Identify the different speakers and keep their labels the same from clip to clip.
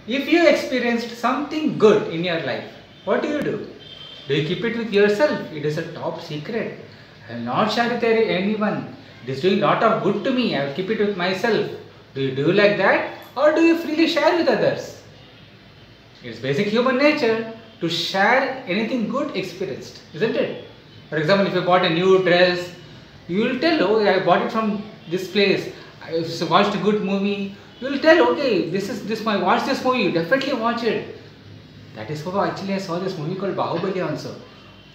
Speaker 1: If you experienced something good in your life, what do? Do you keep it with yourself? It is a top secret. I will not share it with anyone. It is doing lot of good to me. I will keep it with myself. Do you do like that? Or do you freely share with others? It's basic human nature to share anything good experienced, isn't it? For example, if you bought a new dress, you will tell, oh, I bought it from this place. I watched a good movie. You will tell, okay, I watched this movie. Definitely watch it. That is how actually I saw this movie called Bahubali also.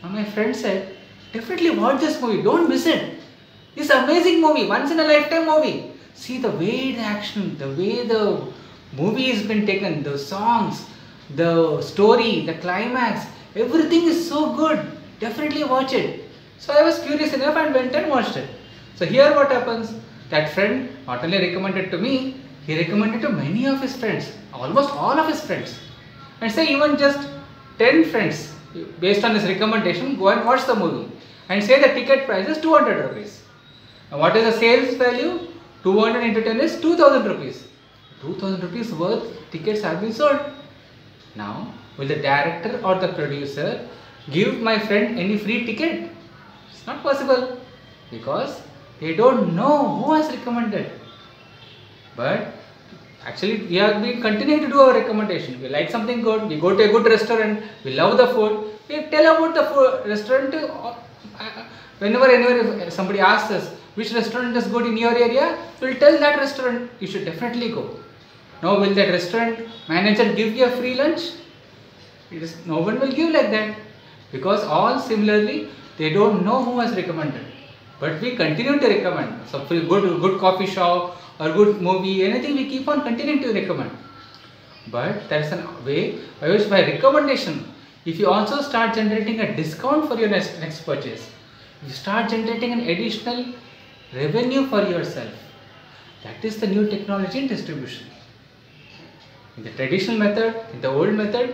Speaker 1: And my friend said, definitely watch this movie. Don't miss it. It's an amazing movie, once in a lifetime movie. See the way the action, the way the movie has been taken, the songs, the story, the climax, everything is so good. Definitely watch it. So I was curious enough and went and watched it. So here what happens, that friend not only recommended to me, he recommended to many of his friends, almost all of his friends. And say even just 10 friends, based on his recommendation, go and watch the movie. And say the ticket price is 200 rupees. Now what is the sales value? 200 into 10 is 2000 rupees. 2000 rupees worth tickets have been sold. Now, will the director or the producer give my friend any free ticket? It's not possible because they don't know who has recommended. But actually, we have been continuing to do our recommendation. We like something good, we go to a good restaurant, we love the food, we tell about the food restaurant. Whenever if somebody asks us which restaurant is good in your area, we'll tell that restaurant you should definitely go. Now, will that restaurant manager give you a free lunch? No one will give like that, because all similarly they don't know who has recommended. But we continue to recommend. So good coffee shop or good movie, anything we keep on continuing to recommend. But there is a way by which by recommendation, if you also start generating a discount for your next purchase, you start generating an additional revenue for yourself. That is the new technology in distribution. In the traditional method, in the old method,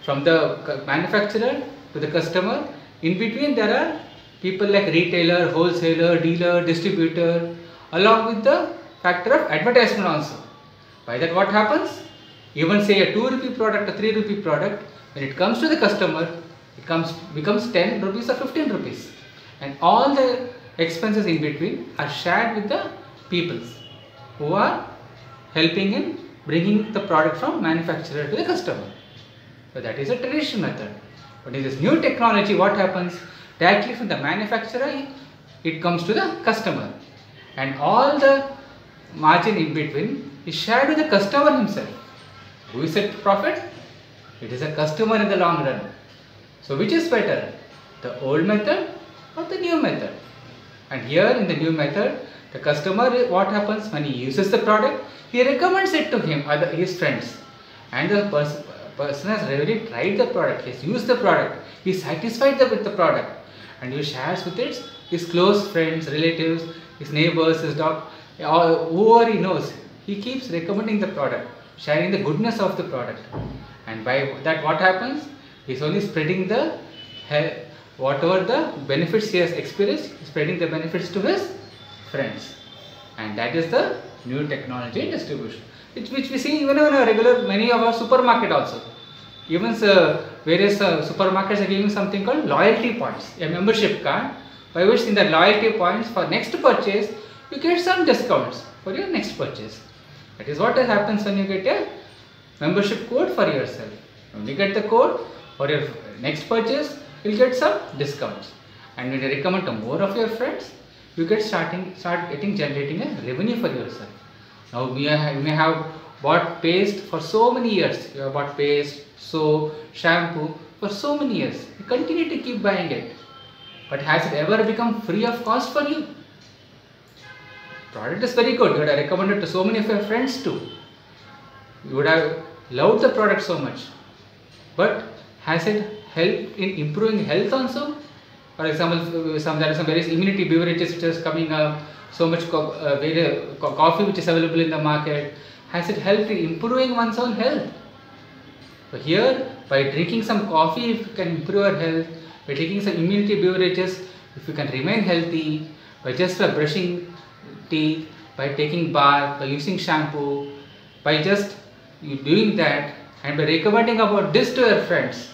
Speaker 1: from the manufacturer to the customer, in between there are people like retailer, wholesaler, dealer, distributor, along with the factor of advertisement also. By that what happens? Even say a 2 rupee product, a 3 rupee product, when it comes to the customer, it becomes 10 rupees or 15 rupees. And all the expenses in between are shared with the peoples who are helping in bringing the product from manufacturer to the customer. So that is a traditional method. But in this new technology, what happens? Directly from the manufacturer, it comes to the customer. And all the margin in between is shared with the customer himself. Who is at profit? It is a customer in the long run. So which is better? The old method or the new method? And here in the new method, the customer, what happens when he uses the product? He recommends it to his friends. And the person has really tried the product, he has used the product, he is satisfied with the product, and he shares with his close friends, relatives, his neighbors, his dog, whoever he knows. He keeps recommending the product, sharing the goodness of the product. And by that what happens? He is only spreading the whatever the benefits he has experienced, spreading the benefits to his friends. And that is the new technology in distribution, which we see even in a regular many of our supermarket also. Even various supermarkets are giving something called loyalty points, a membership card, by which in the loyalty points for next purchase you get some discounts for your next purchase. That is what happens when you get a membership code for yourself. When you get the code for your next purchase, you will get some discounts. And when you recommend to more of your friends, you start generating a revenue for yourself. Now you may have bought paste for so many years. You have bought paste, soap, shampoo for so many years. You continue to keep buying it. But has it ever become free of cost for you? Product is very good. You would have recommended to so many of your friends too. You would have loved the product so much. But has it helped in improving health also? For example, there are some various immunity beverages which is coming up, so much coffee which is available in the market. Has it helped in improving one's own health? So here, by drinking some coffee, if you can improve your health, by taking some immunity beverages, if you can remain healthy, by brushing teeth, by taking bath, by using shampoo, by just you doing that and by recommending about this to your friends,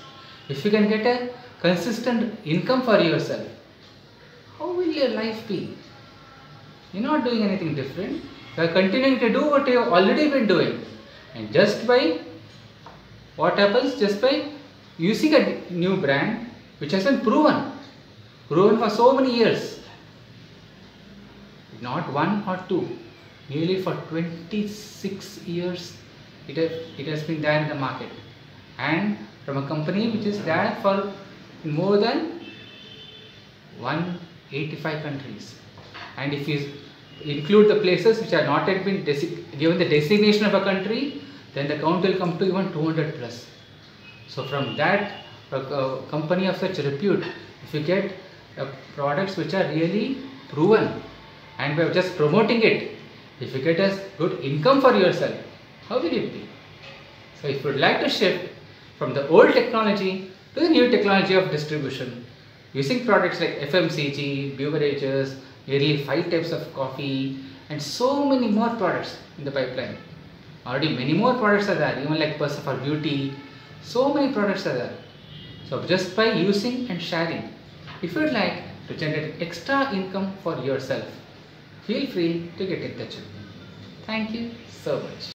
Speaker 1: if you can get a consistent income for yourself, how will your life be? You're not doing anything different. You are continuing to do what you have already been doing. And just by what happens? Just by using a new brand which has been proven for so many years, not one or two, nearly for 26 years it has been there in the market, and from a company which is there for more than 185 countries. And if you include the places which are not yet been given the designation of a country, then the count will come to even 200 plus. So from that company of such repute, if you get products which are really proven, and by just promoting it, if you get a good income for yourself, how will it be? So if you would like to shift from the old technology to the new technology of distribution, using products like FMCG, beverages, nearly 5 types of coffee, and so many more products in the pipeline. Already many more products are there, even like person for beauty, so many products are there. So just by using and sharing, if you would like to generate extra income for yourself, feel free to get in touch with me. Thank you so much.